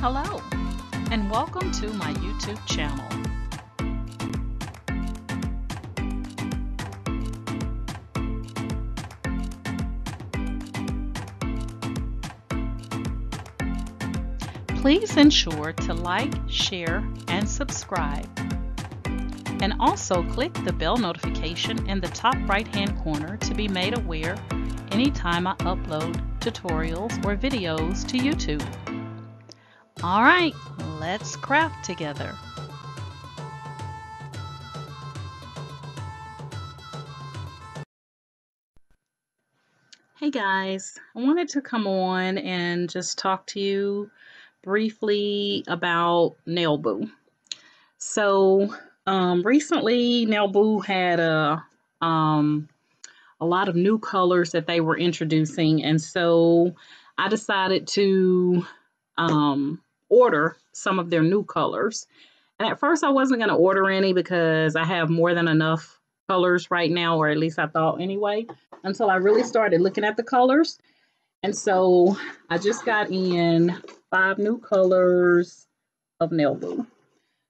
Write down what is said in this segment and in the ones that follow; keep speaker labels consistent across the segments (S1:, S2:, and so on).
S1: Hello, and welcome to my YouTube channel. Please ensure to like, share, and subscribe. And also click the bell notification in the top right-hand corner to be made aware anytime I upload tutorials or videos to YouTube. All right, let's craft together. Hey guys, I wanted to come on and just talk to you briefly about Nailboo. So recently Nailboo had a lot of new colors that they were introducing, and so I decided to order some of their new colors. And at first I wasn't going to order any because I have more than enough colors right now, or at least I thought anyway, until I really started looking at the colors. And so I just got in 5 new colors of Nailboo.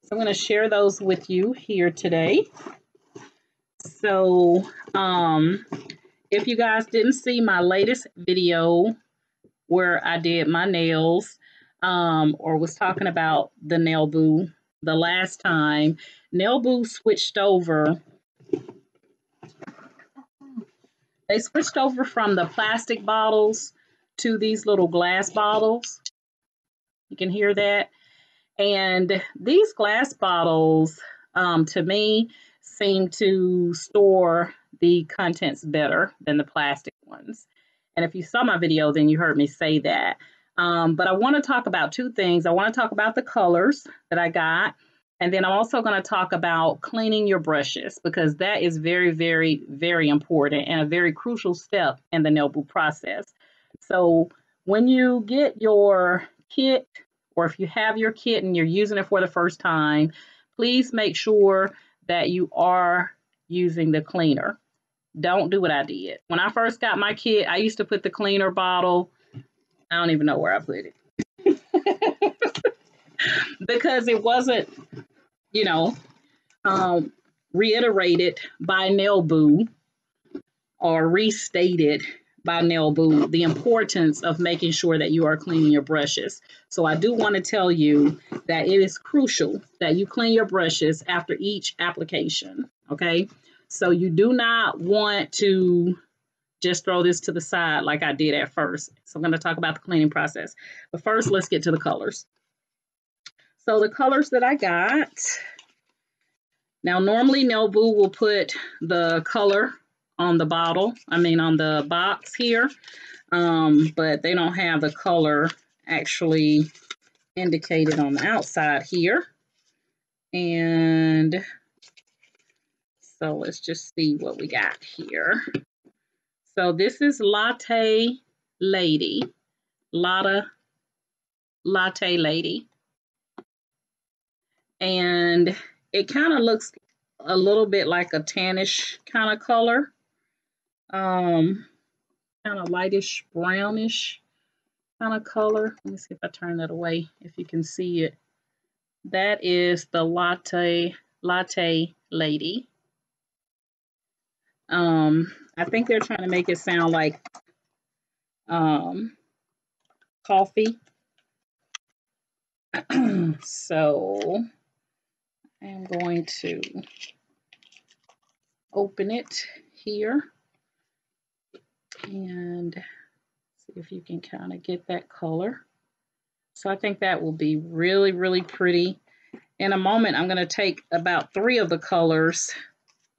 S1: So I'm going to share those with you here today. So if you guys didn't see my latest video where I did my nails, or was talking about the Nailboo the last time, Nailboo switched over. They switched over from the plastic bottles to these little glass bottles. You can hear that. And these glass bottles, to me, seem to store the contents better than the plastic ones. And if you saw my video, then you heard me say that. But I want to talk about 2 things. I want to talk about the colors that I got. And then I'm also going to talk about cleaning your brushes, because that is very, very, very important and a very crucial step in the Nailboo process. So when you get your kit, or if you have your kit and you're using it for the first time, please make sure that you are using the cleaner. Don't do what I did. When I first got my kit, I used to put the cleaner bottle, I don't even know where I put it, because it wasn't, you know, reiterated by Nailboo or restated by Nailboo the importance of making sure that you are cleaning your brushes. So I do want to tell you that it is crucial that you clean your brushes after each application, okay? So you do not want to just throw this to the side like I did at first. So I'm going to talk about the cleaning process. But first, let's get to the colors. So the colors that I got. Now, normally Nailboo will put the color on the bottle, on the box here, but they don't have the color actually indicated on the outside here. And so let's just see what we got here. So this is Latte Lady, Latte Lady. And it kind of looks a little bit like a tannish kind of color, kind of lightish brownish kind of color. Let me see if I turn that away, if you can see it. That is the Latte Lady. I think they're trying to make it sound like coffee. So I'm going to open it here and see if you can kind of get that color. So I think that will be really, really pretty. In a moment, I'm going to take about 3 of the colors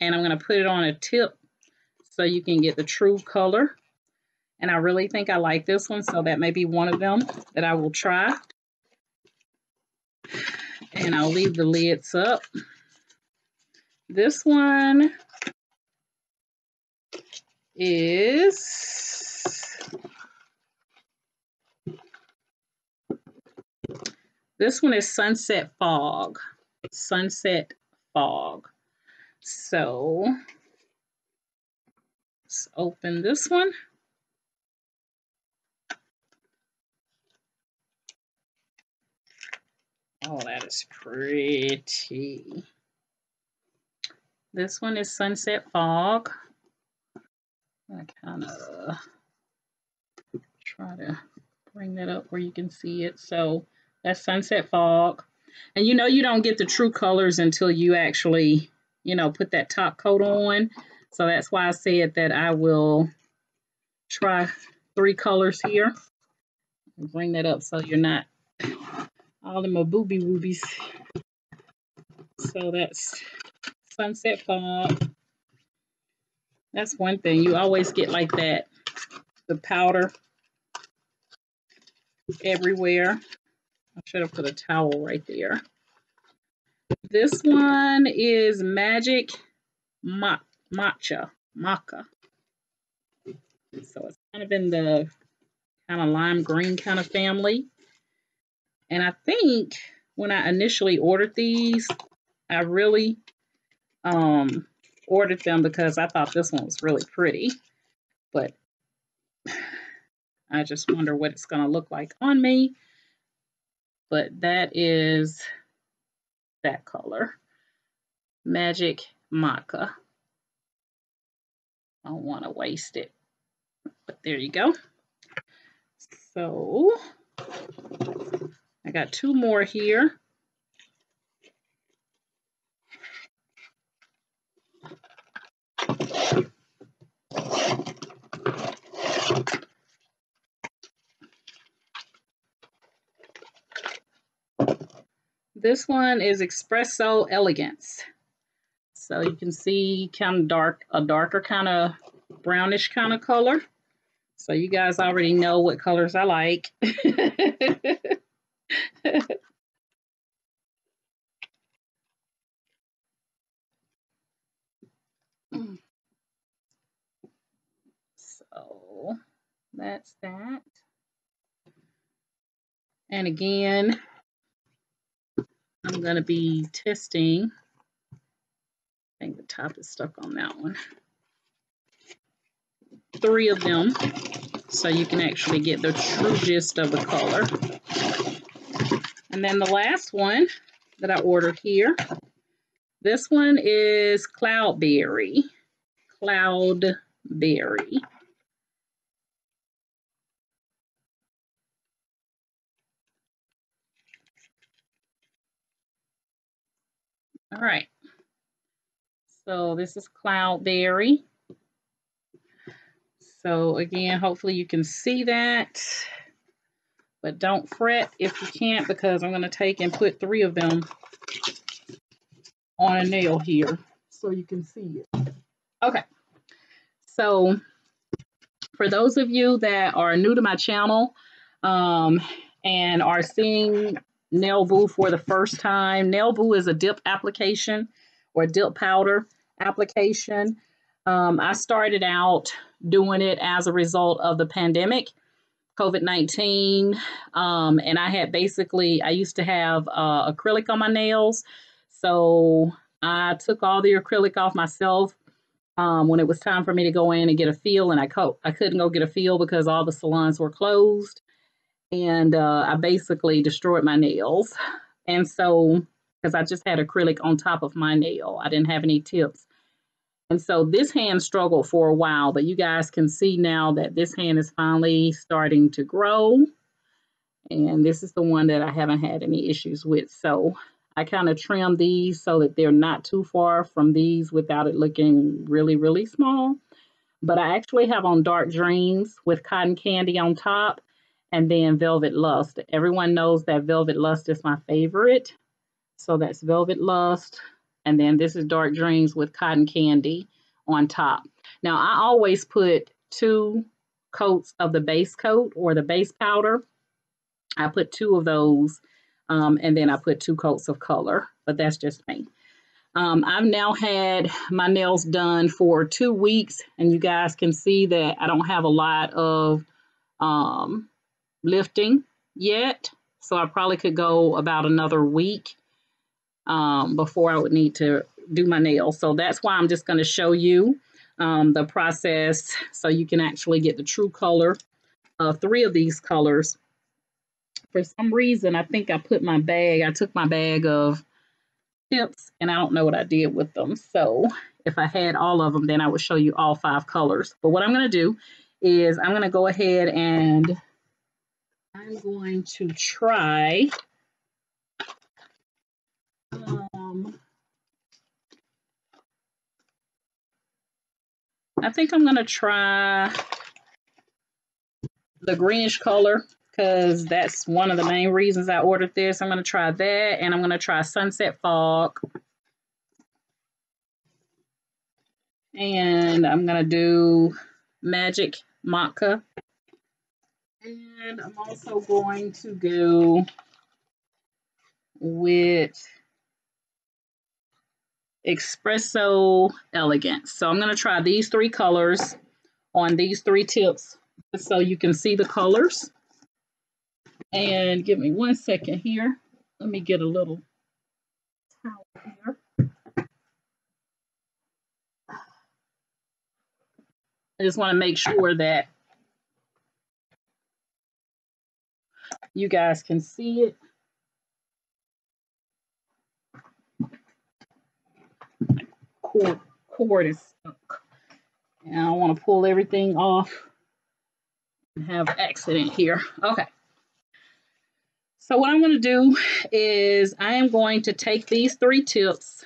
S1: and I'm going to put it on a tip so you can get the true color. And I really think I like this one, so that may be one of them that I will try. And I'll leave the lids up. This one is, Sunset Fog. Sunset Fog. So let's open this one. Oh, that is pretty. This one is Sunset Fog. I kind of try to bring that up where you can see it. So that's Sunset Fog. And you know you don't get the true colors until you actually, you know, put that top coat on. So that's why I said that I will try 3 colors here. Bring that up so you're not all in my booby woobies. So that's Sunset Fog. That's one thing. You always get like that, the powder everywhere. I should have put a towel right there. This one is Magic Maca. So it's kind of in the kind of lime green kind of family. And I think when I initially ordered these, I really ordered them because I thought this one was really pretty. But I just wonder what it's going to look like on me. But that is that color. Magic Maca. I don't want to waste it. But there you go. So I got 2 more here. This one is Espresso Elegance. So you can see kind of dark, a darker kind of brownish kind of color. So you guys already know what colors I like. So that's that. And again, I'm going to be testing. I think the top is stuck on that one. 3 of them, so you can actually get the true gist of the color. And then the last one that I ordered here, this one is Cloudberry. Cloudberry. All right. So this is Cloudberry. So again, hopefully you can see that. But don't fret if you can't, because I'm going to take and put 3 of them on a nail here so you can see it. Okay. So for those of you that are new to my channel and are seeing Nailboo for the first time, Nailboo is a dip application or dip powder application. I started out doing it as a result of the pandemic, COVID-19, and I used to have acrylic on my nails, so I took all the acrylic off myself when it was time for me to go in and get a feel, and I couldn't go get a feel because all the salons were closed, and I basically destroyed my nails. And so, because I just had acrylic on top of my nail, I didn't have any tips. And so this hand struggled for a while, but you guys can see now that this hand is finally starting to grow. And this is the one that I haven't had any issues with. So I kind of trim these so that they're not too far from these without it looking really, really small. But I actually have on Dark Dreams with Cotton Candy on top and then Velvet Lust. Everyone knows that Velvet Lust is my favorite. So that's Velvet Lust. And then this is Dark Dreams with Cotton Candy on top. Now, I always put 2 coats of the base coat or the base powder. I put 2 of those, and then I put 2 coats of color, but that's just me. I've now had my nails done for 2 weeks, and you guys can see that I don't have a lot of lifting yet, so I probably could go about another week before I would need to do my nails. So that's why I'm just going to show you the process so you can actually get the true color of 3 of these colors for some reason, I think I took my bag of tips, and I don't know what I did with them. So if I had all of them, then I would show you all 5 colors. But what I'm going to do is I'm going to go ahead and I'm going to try I think I'm going to try the greenish color because that's one of the main reasons I ordered this. I'm going to try that, and I'm going to try Sunset Fog. And I'm going to do Magic Maca. And I'm also going to go with Espresso Elegance. So I'm going to try these 3 colors on these 3 tips so you can see the colors. And give me 1 second here. Let me get a little towel here. I just want to make sure that you guys can see it. Cord is stuck. And I don't want to pull everything off and have an accident here. Okay. So what I'm going to do is I am going to take these 3 tips.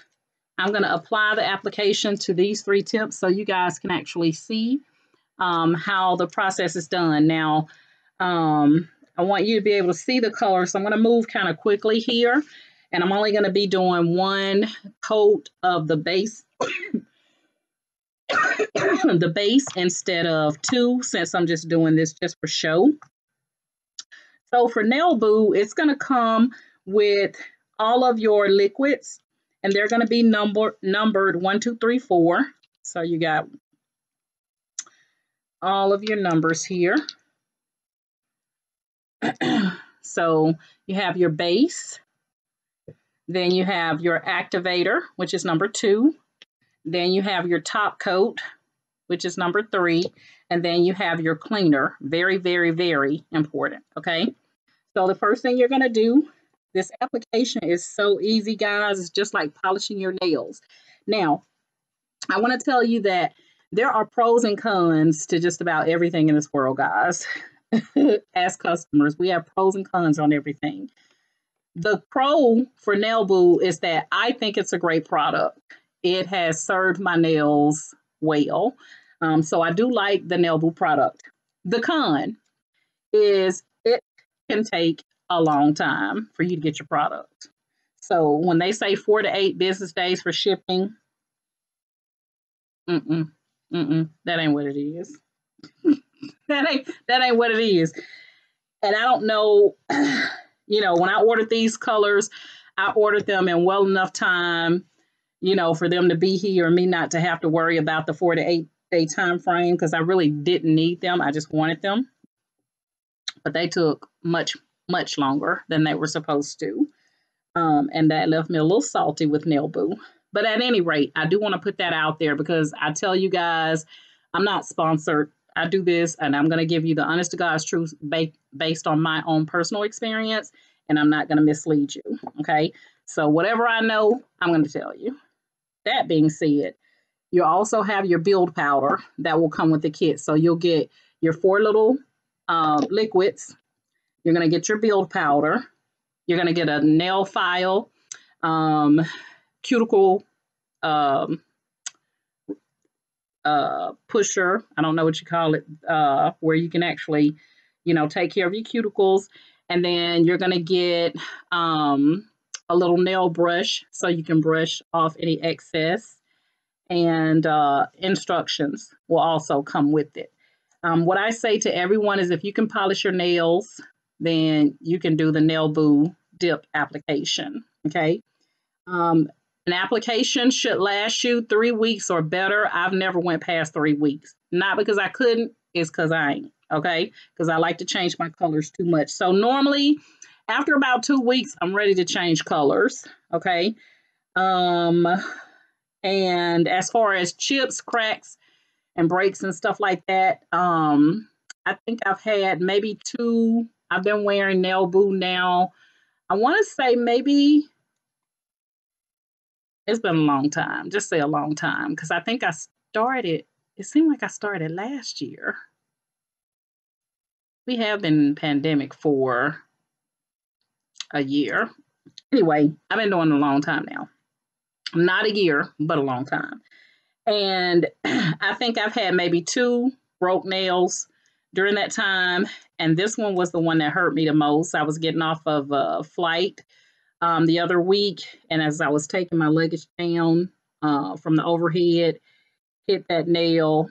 S1: I'm going to apply the application to these 3 tips so you guys can actually see how the process is done. Now, I want you to be able to see the color. So I'm going to move kind of quickly here. And I'm only going to be doing 1 coat of the base, the base instead of 2, since I'm just doing this just for show. So for Nailboo, it's going to come with all of your liquids, and they're going to be numbered 1, 2, 3, 4. So you got all of your numbers here. So you have your base, then you have your activator, which is number 2. Then you have your top coat, which is number 3. And then you have your cleaner. Very, very, very important. Okay. So the first thing you're going to do, this application is so easy, guys. It's just like polishing your nails. Now, I want to tell you that there are pros and cons to just about everything in this world, guys. As customers, we have pros and cons on everything. The pro for Nailboo is that I think it's a great product. It has served my nails well. So I do like the Nailboo product. The con is it can take a long time for you to get your product. So when they say 4 to 8 business days for shipping, that ain't what it is. that ain't what it is. And I don't know, when I ordered these colors, I ordered them in well enough time, for them to be here and me not to have to worry about the 4 to 8 day time frame, because I really didn't need them. I just wanted them. But they took much, much longer than they were supposed to. And that left me a little salty with Nailboo. But at any rate, I do want to put that out there because I tell you guys, I'm not sponsored. I do this and I'm going to give you the honest to God's truth based on my own personal experience. And I'm not going to mislead you. Okay. So whatever I know, I'm going to tell you. That being said, you also have your build powder that will come with the kit. So you'll get your 4 little liquids. You're going to get your build powder. You're going to get a nail file, cuticle pusher. I don't know what you call it, where you can actually, take care of your cuticles. And then you're going to get a little nail brush so you can brush off any excess. And instructions will also come with it. What I say to everyone is if you can polish your nails, then you can do the Nailboo dip application, okay? An application should last you 3 weeks or better. I've never went past 3 weeks. Not because I couldn't, it's because I ain't, okay? Because I like to change my colors too much. So normally, after about 2 weeks, I'm ready to change colors, okay? And as far as chips, cracks, and breaks and stuff like that, I think I've had maybe 2 I've been wearing Nailboo now. I want to say maybe it's been a long time. Just say a long time, because I think I started, it seemed like I started last year. We have been in pandemic for a year. Anyway, I've been doing it a long time now. Not a year, but a long time. And I think I've had maybe 2 broke nails during that time. And this one was the one that hurt me the most. I was getting off of a flight the other week. And as I was taking my luggage down from the overhead, hit that nail,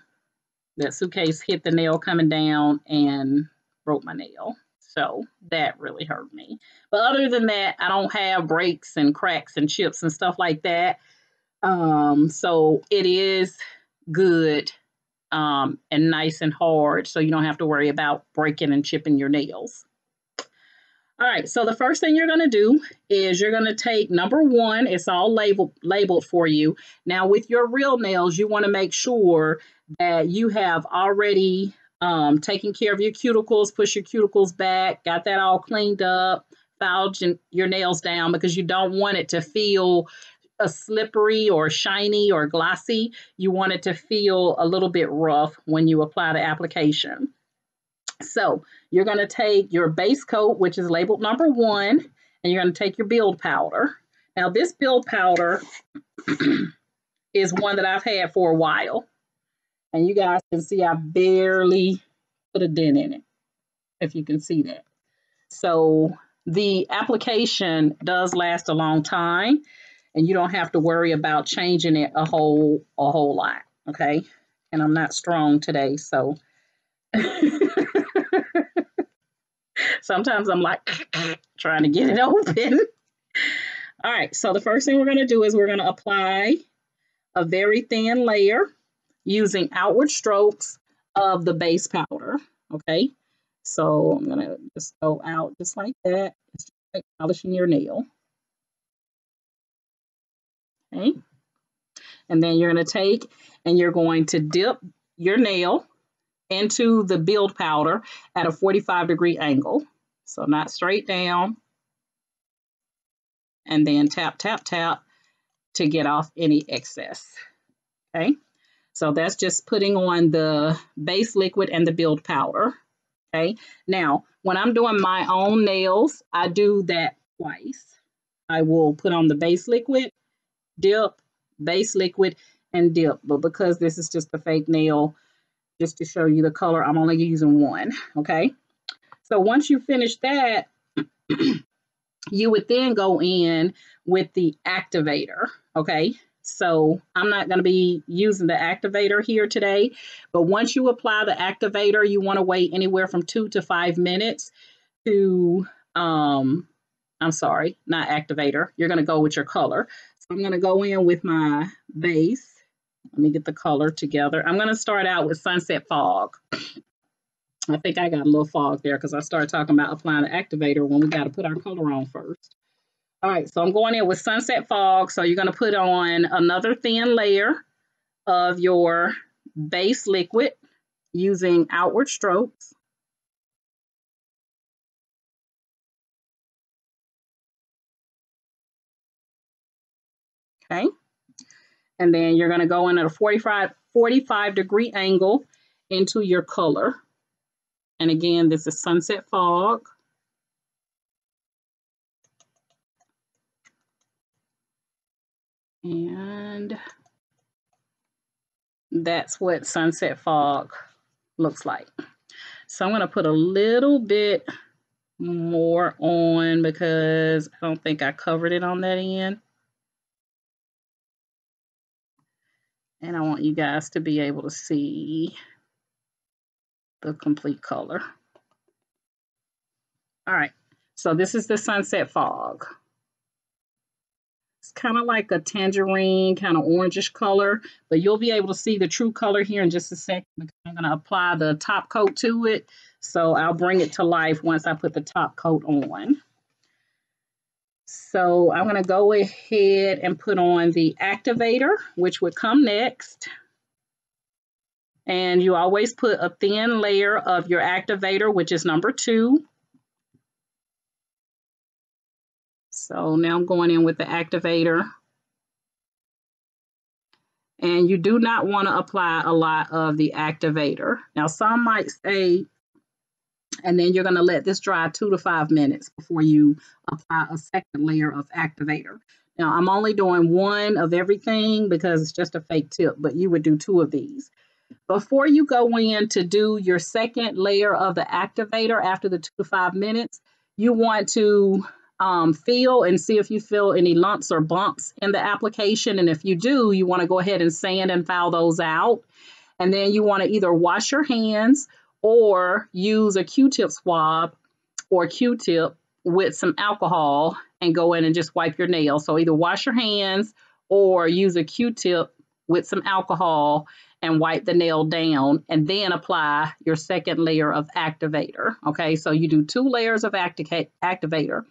S1: that suitcase hit the nail coming down and broke my nail. So that really hurt me. But other than that, I don't have breaks and cracks and chips and stuff like that. So it is good and nice and hard, so you don't have to worry about breaking and chipping your nails. All right, so the first thing you're going to do is you're going to take number 1. It's all labeled for you. Now, with your real nails, you want to make sure that you have already taken care of your cuticles, push your cuticles back, got that all cleaned up, filed your nails down, because you don't want it to feel slippery or shiny or glossy. You want it to feel a little bit rough when you apply the application. So you're going to take your base coat, which is labeled number 1, and you're going to take your build powder. Now, this build powder is one that I've had for a while, and you guys can see I barely put a dent in it, if you can see that. So the application does last a long time, and you don't have to worry about changing it a whole lot, okay? And I'm not strong today, so sometimes I'm like trying to get it open. All right, so the first thing we're going to do is we're going to apply a very thin layer using outward strokes of the base powder, okay? So I'm going to just go out just like that. It's just like polishing your nail. Okay. And then you're going to take and you're going to dip your nail into the build powder at a 45-degree angle. So not straight down. And then tap, tap, tap to get off any excess. Okay. So that's just putting on the base liquid and the build powder. Okay. Now, when I'm doing my own nails, I do that twice. I will put on the base liquid, dip, base liquid, and dip. But because this is just a fake nail, just to show you the color, I'm only using 1. Okay. So once you finish that, you would then go in with the activator. Okay. So I'm not going to be using the activator here today, but once you apply the activator, you want to wait anywhere from 2 to 5 minutes to, I'm sorry, not activator. You're going to go with your color. So I'm going to go in with my base. Let me get the color together. I'm going to start out with Sunset Fog. I think I got a little fog there because I started talking about applying the activator when we got to put our color on first. All right, so I'm going in with Sunset Fog. So you're going to put on another thin layer of your base liquid using outward strokes. Okay. And then you're going to go in at a 45-degree angle into your color. And again, this is Sunset Fog. And that's what Sunset Fog looks like. So I'm going to put a little bit more on because I don't think I covered it on that end. And I want you guys to be able to see the complete color. All right, so this is the Sunset Fog. It's kind of like a tangerine, kind of orangish color, but you'll be able to see the true color here in just a second because I'm going to apply the top coat to it. So I'll bring it to life once I put the top coat on. So I'm going to go ahead and put on the activator, which would come next. And you always put a thin layer of your activator, which is number 2. So now I'm going in with the activator. And you do not want to apply a lot of the activator. Now, some might say, and then you're going to let this dry 2 to 5 minutes before you apply a second layer of activator. Now, I'm only doing one of everything because it's just a fake tip, but you would do 2 of these. Before you go in to do your second layer of the activator after the 2 to 5 minutes, you want to feel and see if you feel any lumps or bumps in the application. And if you do, you want to go ahead and sand and file those out. And then you want to either wash your hands or use a Q-tip swab or Q-tip with some alcohol and go in and just wipe your nails. So either wash your hands or use a Q-tip with some alcohol and wipe the nail down and then apply your second layer of activator. Okay, so you do 2 layers of activator.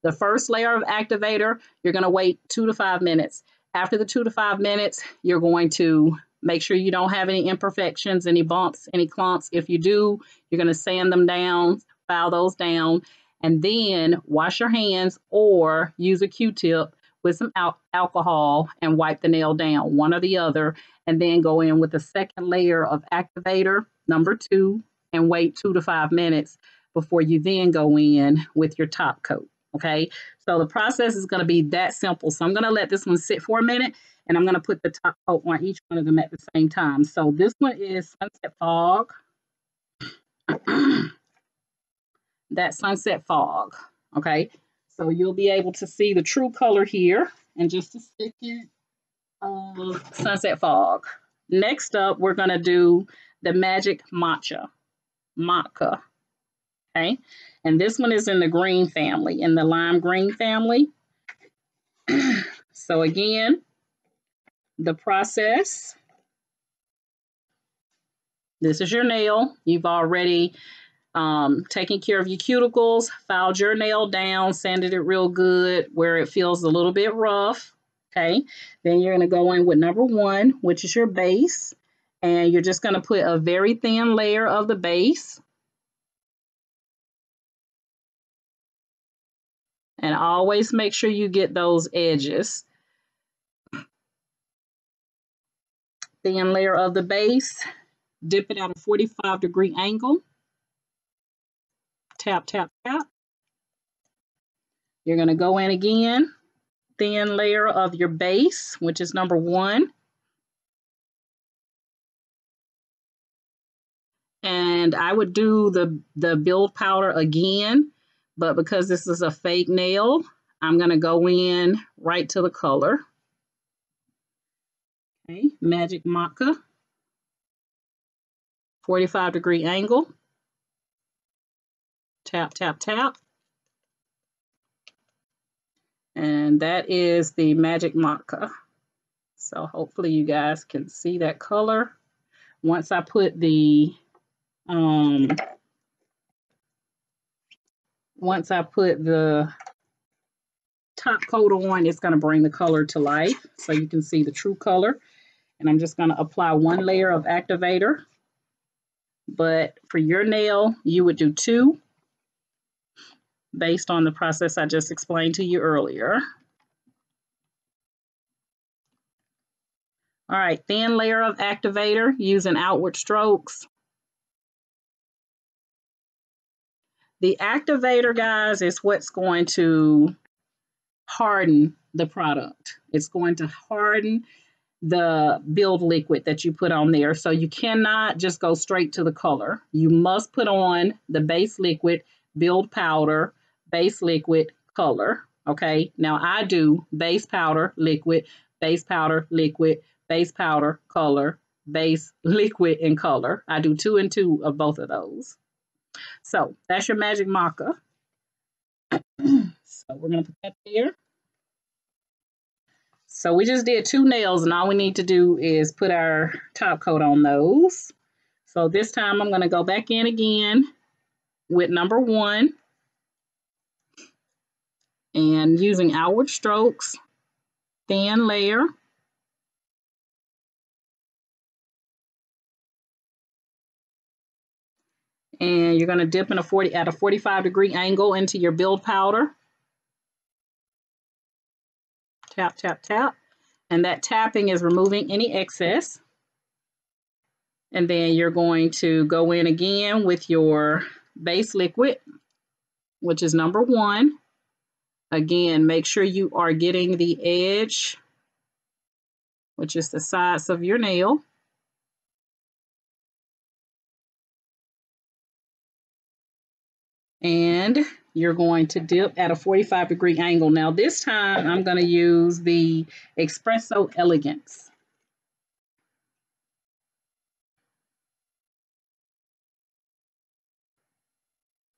S1: The first layer of activator, you're going to wait 2 to 5 minutes. After the 2 to 5 minutes, you're going to make sure you don't have any imperfections, any bumps, any clumps. If you do, you're going to sand them down, file those down, and then wash your hands or use a Q-tip with some alcohol and wipe the nail down, one or the other, and then go in with the second layer of activator, number 2, and wait 2 to 5 minutes before you then go in with your top coat. Okay, so the process is going to be that simple. So I'm going to let this one sit for a minute, and I'm going to put the top coat on each one of them at the same time. So this one is Sunset Fog. That Sunset Fog. Okay, so you'll be able to see the true color here in just a second. Sunset Fog. Next up, we're going to do the Magic Matcha. Okay, and this one is in the green family, in the lime green family. So again, the process. This is your nail. You've already taken care of your cuticles, filed your nail down, sanded it real good where it feels a little bit rough. Okay, then you're going to go in with number 1, which is your base, and you're just going to put a very thin layer of the base. And always make sure you get those edges. Thin layer of the base, dip it at a 45-degree angle. Tap, tap, tap. You're going to go in again, thin layer of your base, which is number 1. And I would do the build powder again, but because this is a fake nail, I'm going to go in right to the color. Okay, Magic Matcha, 45-degree angle. Tap, tap, tap. And that is the Magic Matcha. So hopefully you guys can see that color. Once I put the top coat on, it's going to bring the color to life so you can see the true color. And I'm just going to apply 1 layer of activator. But for your nail, you would do 2 based on the process I just explained to you earlier. All right, thin layer of activator using outward strokes. The activator, guys, is what's going to harden the product. It's going to harden the build liquid that you put on there. So you cannot just go straight to the color. You must put on the base liquid, build powder, base liquid, color. Okay, now I do base powder, liquid, base powder, liquid, base powder, color, base liquid, and color. I do 2 and 2 of both of those. So that's your Magic Matcha. So we're going to put that there. So we just did 2 nails, and all we need to do is put our top coat on those. So this time I'm going to go back in again with number 1 and using outward strokes, thin layer. And you're going to dip in at a 45-degree angle into your build powder. Tap, tap, tap. And that tapping is removing any excess. And then you're going to go in again with your base liquid, which is number 1. Again, make sure you are getting the edge, which is the sides of your nail. And you're going to dip at a 45-degree angle. Now this time I'm going to use the Espresso Elegance.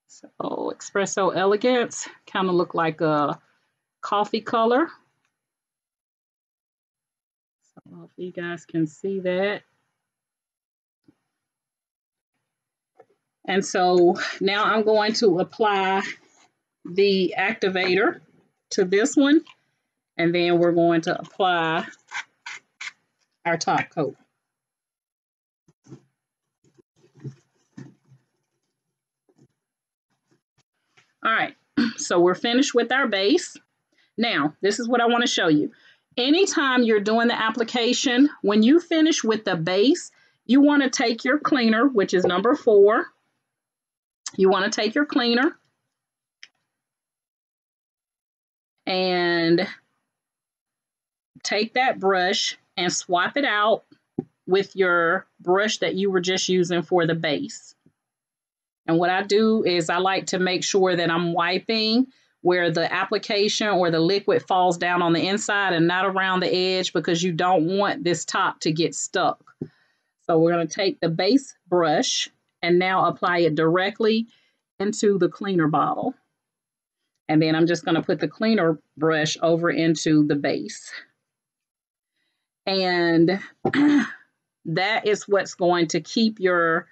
S1: So Espresso Elegance kind of look like a coffee color. So if you guys can see that. And so now I'm going to apply the activator to this one, and then we're going to apply our top coat. All right, so we're finished with our base. Now, this is what I want to show you. Anytime you're doing the application, when you finish with the base, you want to take your cleaner, which is number 4. You want to take your cleaner and take that brush and swap it out with your brush that you were just using for the base. And what I do is I like to make sure that I'm wiping where the application or the liquid falls down on the inside and not around the edge, because you don't want this top to get stuck. So we're going to take the base brush and now apply it directly into the cleaner bottle. And then I'm just going to put the cleaner brush over into the base. And that is what's going to keep your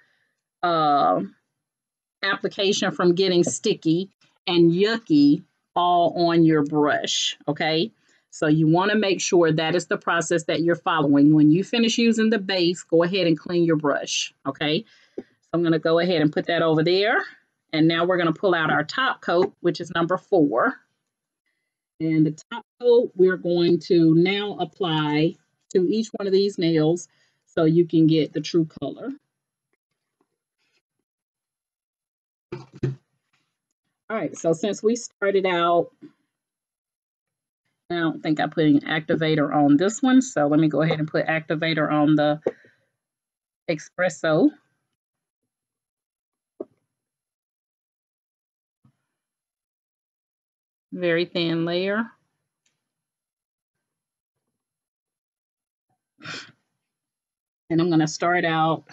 S1: application from getting sticky and yucky all on your brush, okay? So you want to make sure that is the process that you're following. When you finish using the base, go ahead and clean your brush, okay? So I'm going to go ahead and put that over there. And now we're going to pull out our top coat, which is number 4. And the top coat we're going to now apply to each one of these nails so you can get the true color. All right, so since we started out, I don't think I put an activator on this one, so let me go ahead and put activator on the Espresso. Very thin layer. And I'm going to start out,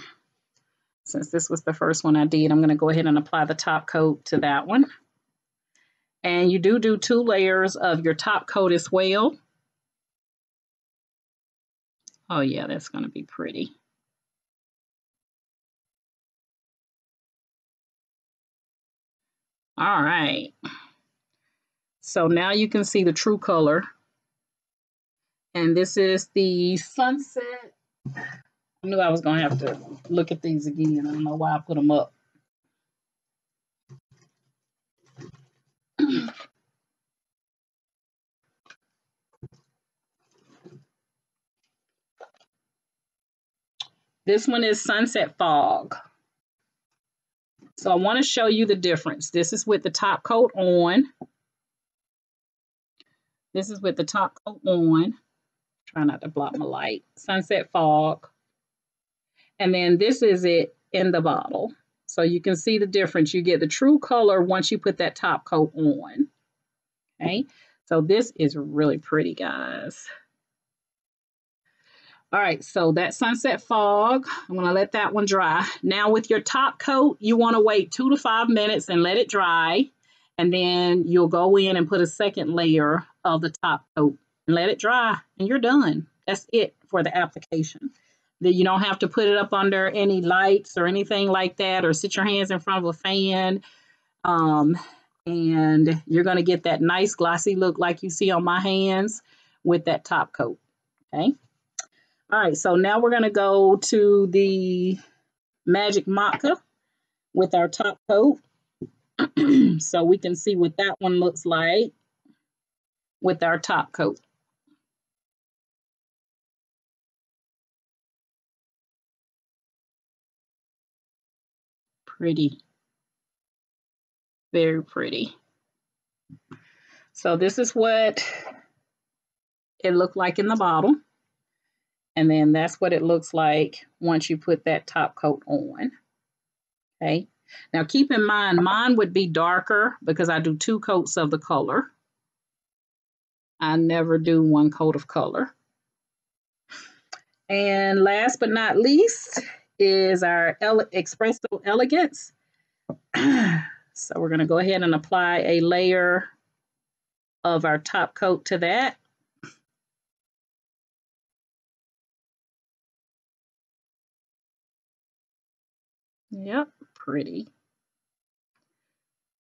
S1: since this was the first one I did, I'm going to go ahead and apply the top coat to that one. And you do 2 layers of your top coat as well. Oh yeah, that's going to be pretty. All right. So now you can see the true color. And this is the Sunset. I knew I was going to have to look at these again. I don't know why I put them up. This one is Sunset Fog. So I want to show you the difference. This is with the top coat on. This is with the top coat on. Try not to block my light. Sunset Fog. And then this is it in the bottle. So you can see the difference. You get the true color once you put that top coat on. Okay. So this is really pretty, guys. All right, so that Sunset Fog, I'm going to let that one dry. Now with your top coat, you want to wait 2 to 5 minutes and let it dry. And then you'll go in and put a second layer of the top coat and let it dry, and you're done. That's it for the application. Then you don't have to put it up under any lights or anything like that, or sit your hands in front of a fan. And you're going to get that nice glossy look like you see on my hands with that top coat, okay? All right, so now we're going to go to the Magic Maca with our top coat. So we can see what that one looks like with our top coat. Pretty. Very pretty. So this is what it looked like in the bottle. And then that's what it looks like once you put that top coat on. Okay. Now keep in mind, mine would be darker because I do 2 coats of the color. I never do 1 coat of color. And last but not least is our Espresso Elegance. So we're going to go ahead and apply a layer of our top coat to that. Yep, pretty.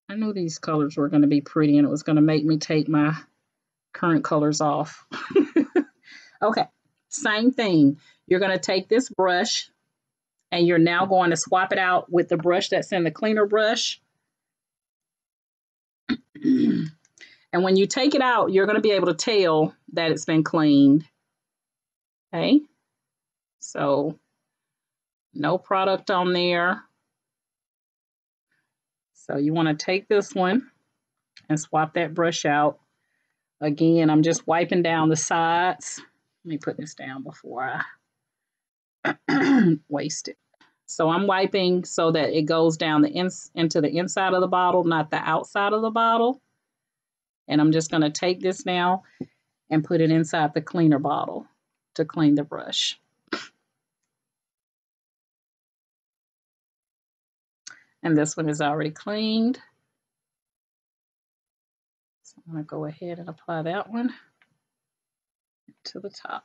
S1: I knew these colors were going to be pretty and it was going to make me take my current colors off. Okay, same thing. You're going to take this brush and you're now going to swap it out with the brush that's in the cleaner brush. And when you take it out, you're going to be able to tell that it's been cleaned. Okay, so no product on there. So you want to take this one and swap that brush out. Again, I'm just wiping down the sides. Let me put this down before I waste it. So I'm wiping so that it goes down into the inside of the bottle, not the outside of the bottle. And I'm just going to take this now and put it inside the cleaner bottle to clean the brush. And this one is already cleaned. So I'm going to go ahead and apply that one to the top.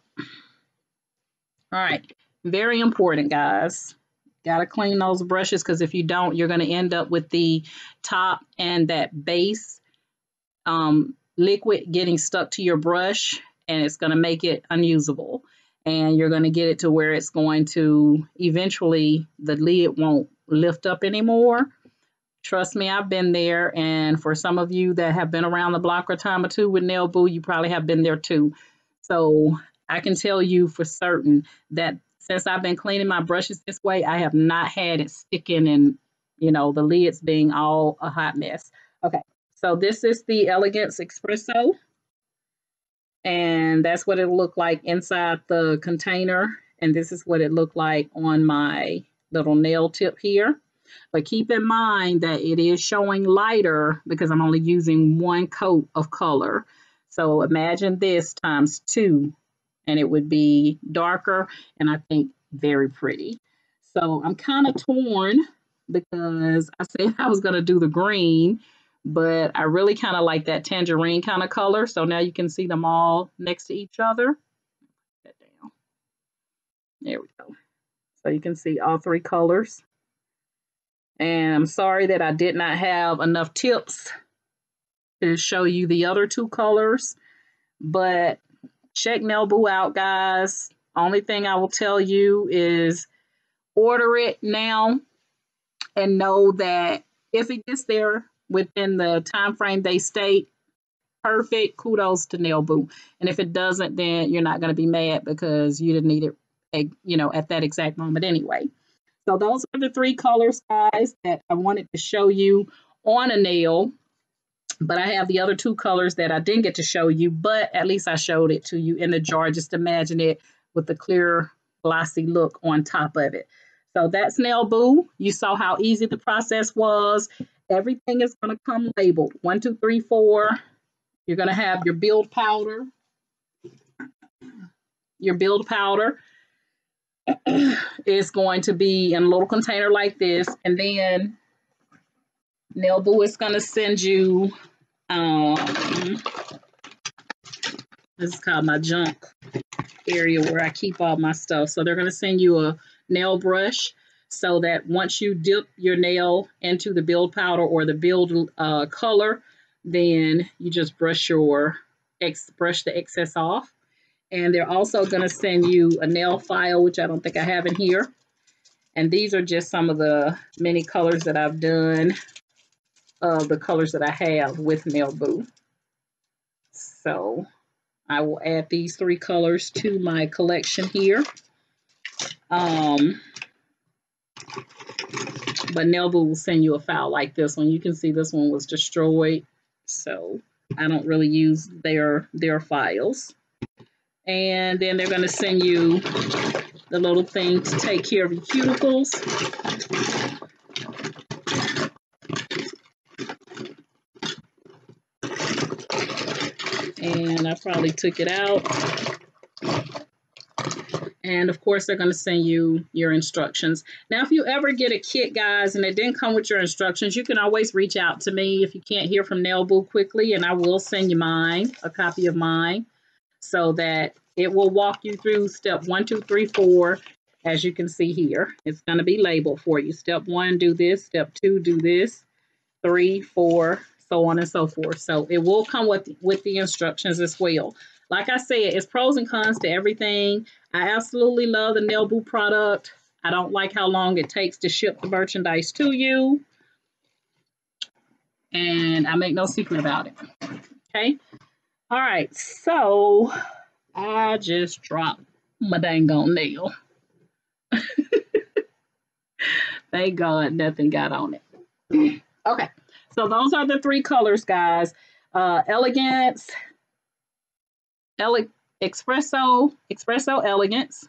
S1: All right, very important, guys. Got to clean those brushes because if you don't, you're going to end up with the top and that base liquid getting stuck to your brush, and it's going to make it unusable. And you're going to get it to where it's going to eventually, the lid won't lift up anymore. Trust me, I've been there. And for some of you that have been around the block a time or two with Nailboo, you probably have been there too. So I can tell you for certain that since I've been cleaning my brushes this way, I have not had it sticking and, you know, the lids being all a hot mess. Okay, so this is the Elegance Espresso. And that's what it looked like inside the container. And this is what it looked like on my little nail tip here. But keep in mind that it is showing lighter because I'm only using 1 coat of color. So imagine this times 2 and it would be darker and I think very pretty. So I'm kind of torn because I said I was going to do the green, but I really kind of like that tangerine kind of color. So now you can see them all next to each other. Put that down. There we go. So you can see all 3 colors. And I'm sorry that I did not have enough tips to show you the other 2 colors, but check Nailboo out, guys. Only thing I will tell you is order it now and know that if it gets there within the time frame they state, perfect, kudos to Nailboo. And if it doesn't, then you're not going to be mad because you didn't need it, you know, at that exact moment anyway. So those are the 3 colors, guys, that I wanted to show you on a nail. But I have the other 2 colors that I didn't get to show you, but at least I showed it to you in the jar. Just imagine it with the clear, glossy look on top of it. So that's Nailboo. You saw how easy the process was. Everything is going to come labeled 1, 2, 3, 4. You're going to have your build powder. Your build powder is going to be in a little container like this. And then Nailboo is going to send you, this is called my junk area where I keep all my stuff. So they're going to send you a nail brush so that once you dip your nail into the build powder or the build color, then you just brush the excess off. And they're also going to send you a nail file, which I don't think I have in here. And these are just some of the many colors that I've done, the colors that I have with Nailboo. So I will add these 3 colors to my collection here. But Nailboo will send you a file like this one. You can see this one was destroyed, so I don't really use their files. And then they're going to send you the little thing to take care of your cuticles. And I probably took it out. And of course, they're going to send you your instructions. Now, if you ever get a kit, guys, and it didn't come with your instructions, you can always reach out to me if you can't hear from Nailboo quickly, and I will send you mine, a copy of mine, so that it will walk you through step 1, 2, 3, 4, as you can see here. It's going to be labeled for you. Step 1, do this. Step 2, do this. 3, 4, so on and so forth. So it will come with the instructions as well. Like I said, it's pros and cons to everything. I absolutely love the Nailboo product. I don't like how long it takes to ship the merchandise to you. And I make no secret about it. Okay. All right. So I just dropped my dang on nail. Thank God nothing got on it. Okay. So those are the 3 colors, guys. Elegance, Espresso Elegance.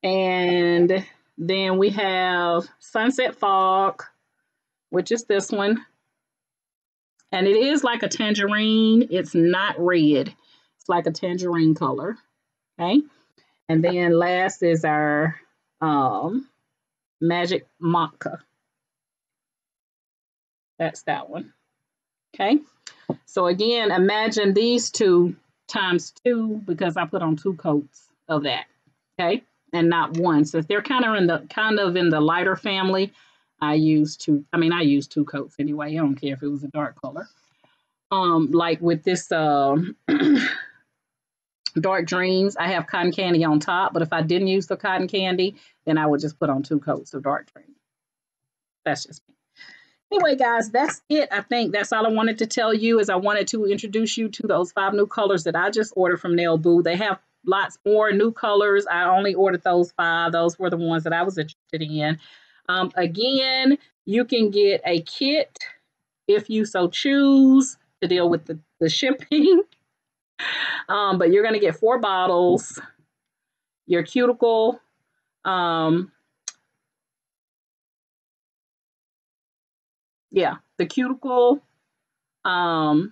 S1: And then we have Sunset Fog, which is this one. And it is like a tangerine. It's not red. It's like a tangerine color. Okay. And then last is our Magic Maca. That's that one. Okay. So again, imagine these 2 times 2 because I put on 2 coats of that. Okay. And not one. So if they're kind of in the lighter family, I use 2. I mean, I use 2 coats anyway. I don't care if it was a dark color. Like with this Dark Dreams, I have cotton candy on top. But if I didn't use the cotton candy, then I would just put on 2 coats of Dark Dreams. That's just me. Anyway, guys, that's it. I think that's all I wanted to tell you is I wanted to introduce you to those 5 new colors that I just ordered from Nailboo. They have lots more new colors. I only ordered those 5. Those were the ones that I was interested in. Again, you can get a kit if you so choose to deal with the shipping. But you're going to get 4 bottles, your cuticle, the cuticle, the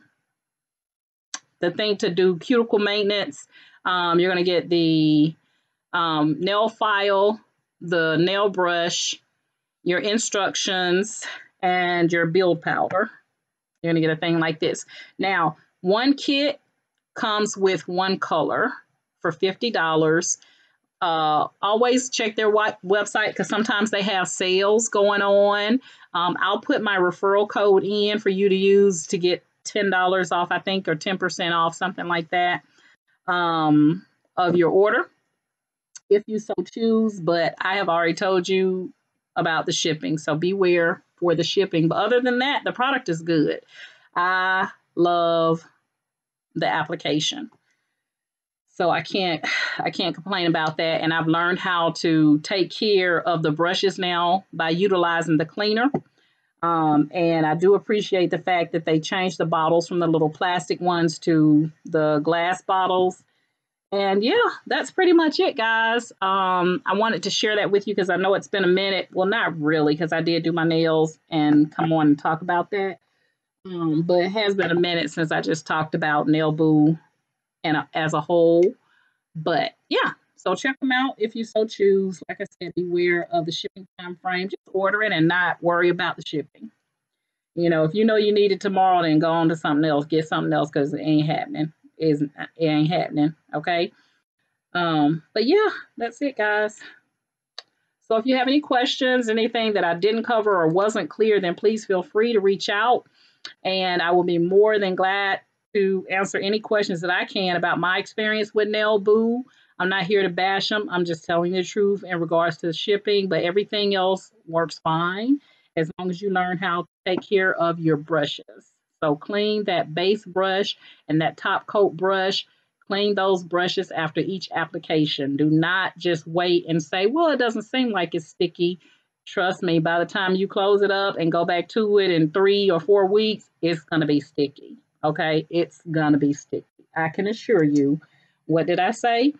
S1: thing to do cuticle maintenance. You're going to get the nail file, the nail brush, your instructions, and your build powder. You're going to get a thing like this. Now, one kit comes with 1 color for $50. Always check their website because sometimes they have sales going on. I'll put my referral code in for you to use to get $10 off, I think, or 10% off, something like that, of your order, if you so choose. But I have already told you about the shipping, so beware for the shipping. But other than that, the product is good. I love the application. So I can't complain about that. And I've learned how to take care of the brushes now by utilizing the cleaner. And I do appreciate the fact that they changed the bottles from the little plastic ones to the glass bottles. And yeah, that's pretty much it, guys. I wanted to share that with you because I know it's been a minute. Well, not really, because I did do my nails and come on and talk about that. But it has been a minute since I just talked about Nailboo and as a whole. But yeah, so check them out if you so choose. Like I said, beware of the shipping time frame. Just order it and not worry about the shipping. You know, if you know you need it tomorrow, then go on to something else. Get something else because it ain't happening. It ain't happening. Okay. But yeah, that's it, guys. So if you have any questions, anything that I didn't cover or wasn't clear, then please feel free to reach out. And I will be more than glad to answer any questions that I can about my experience with Nailboo. I'm not here to bash them. I'm just telling the truth in regards to shipping, but everything else works fine as long as you learn how to take care of your brushes. So clean that base brush and that top coat brush. Clean those brushes after each application. Do not just wait and say, well, it doesn't seem like it's sticky. Trust me, by the time you close it up and go back to it in 3 or 4 weeks, it's going to be sticky. Okay? It's going to be sticky. I can assure you. What did I say?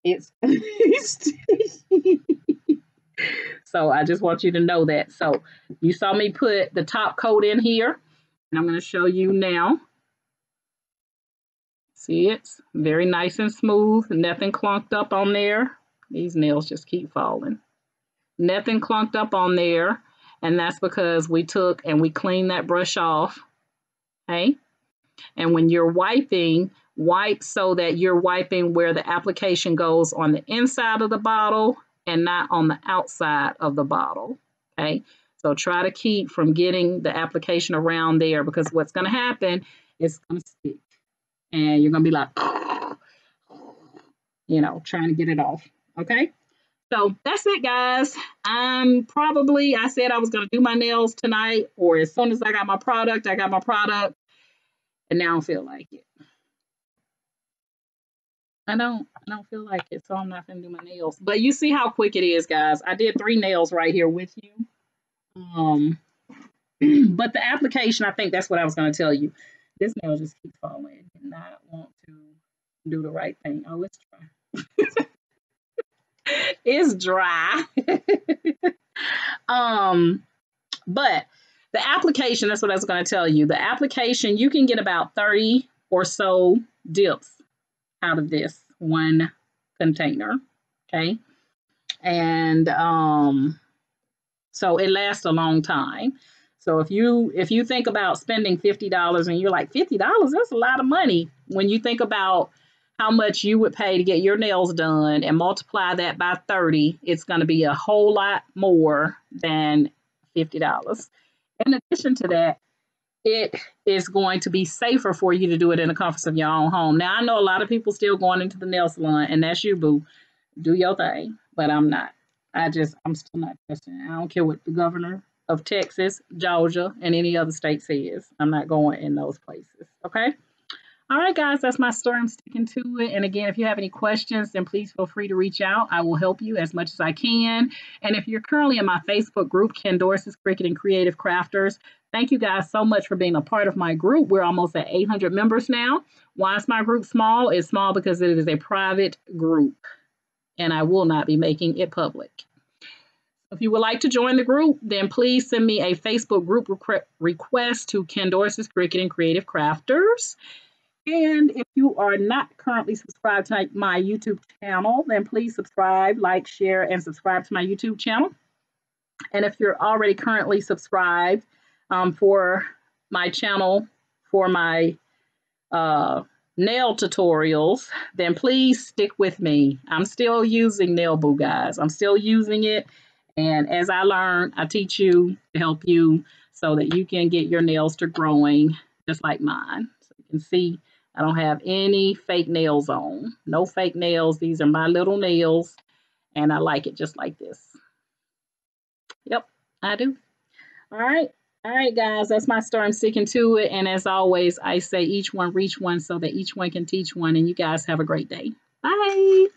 S1: It's going to be sticky. So I just want you to know that. So you saw me put the top coat in here, and I'm going to show you now. See, it's very nice and smooth, nothing clunked up on there. These nails just keep falling. Nothing clunked up on there, and that's because we took and we cleaned that brush off, okay? And when you're wiping, wipe so that you're wiping where the application goes on the inside of the bottle and not on the outside of the bottle, okay? So try to keep from getting the application around there, because what's going to happen is it's going to stick, and you're going to be like, you know, trying to get it off, okay? So that's it, guys. I said I was going to do my nails tonight, or as soon as I got my product, and now I don't feel like it. I don't feel like it, so I'm not going to do my nails. But you see how quick it is, guys. I did 3 nails right here with you. But the application, I think that's what I was going to tell you. This nail just keeps falling. I did not want to do the right thing. Oh, it's dry. It's dry. But the application, that's what I was going to tell you. The application, you can get about 30 or so dips out of this one container, okay? And so it lasts a long time. So if you think about spending $50 and you're like, $50, that's a lot of money. When you think about how much you would pay to get your nails done and multiply that by 30, it's going to be a whole lot more than $50. In addition to that, it is going to be safer for you to do it in the comforts of your own home. Now, I know a lot of people still going into the nail salon, and that's you, boo. Do your thing, but I'm not. I'm still not trusting it. I don't care what the governor of Texas, Georgia, and any other state says. I'm not going in those places, okay? All right, guys, that's my story. I'm sticking to it. And again, if you have any questions, then please feel free to reach out. I will help you as much as I can. And if you're currently in my Facebook group, Ken Dorsey's Cricut and Creative Crafters, thank you guys so much for being a part of my group. We're almost at 800 members now. Why is my group small? It's small because it is a private group, and I will not be making it public. If you would like to join the group, then please send me a Facebook group request to Ken Dorsey's Cricut and Creative Crafters. And if you are not currently subscribed to my YouTube channel, then please subscribe, like, share, and subscribe to my YouTube channel. And if you're already currently subscribed for my channel, for my nail tutorials, then please stick with me. I'm still using Nailboo, guys. I'm still using it. And as I learn, I teach you to help you so that you can get your nails to growing just like mine. So you can see I don't have any fake nails on. No fake nails. These are my little nails, and I like it just like this. Yep, I do. All right. All right, guys, that's my story. I'm sticking to it. And as always, I say each one reach one so that each one can teach one. And you guys have a great day. Bye.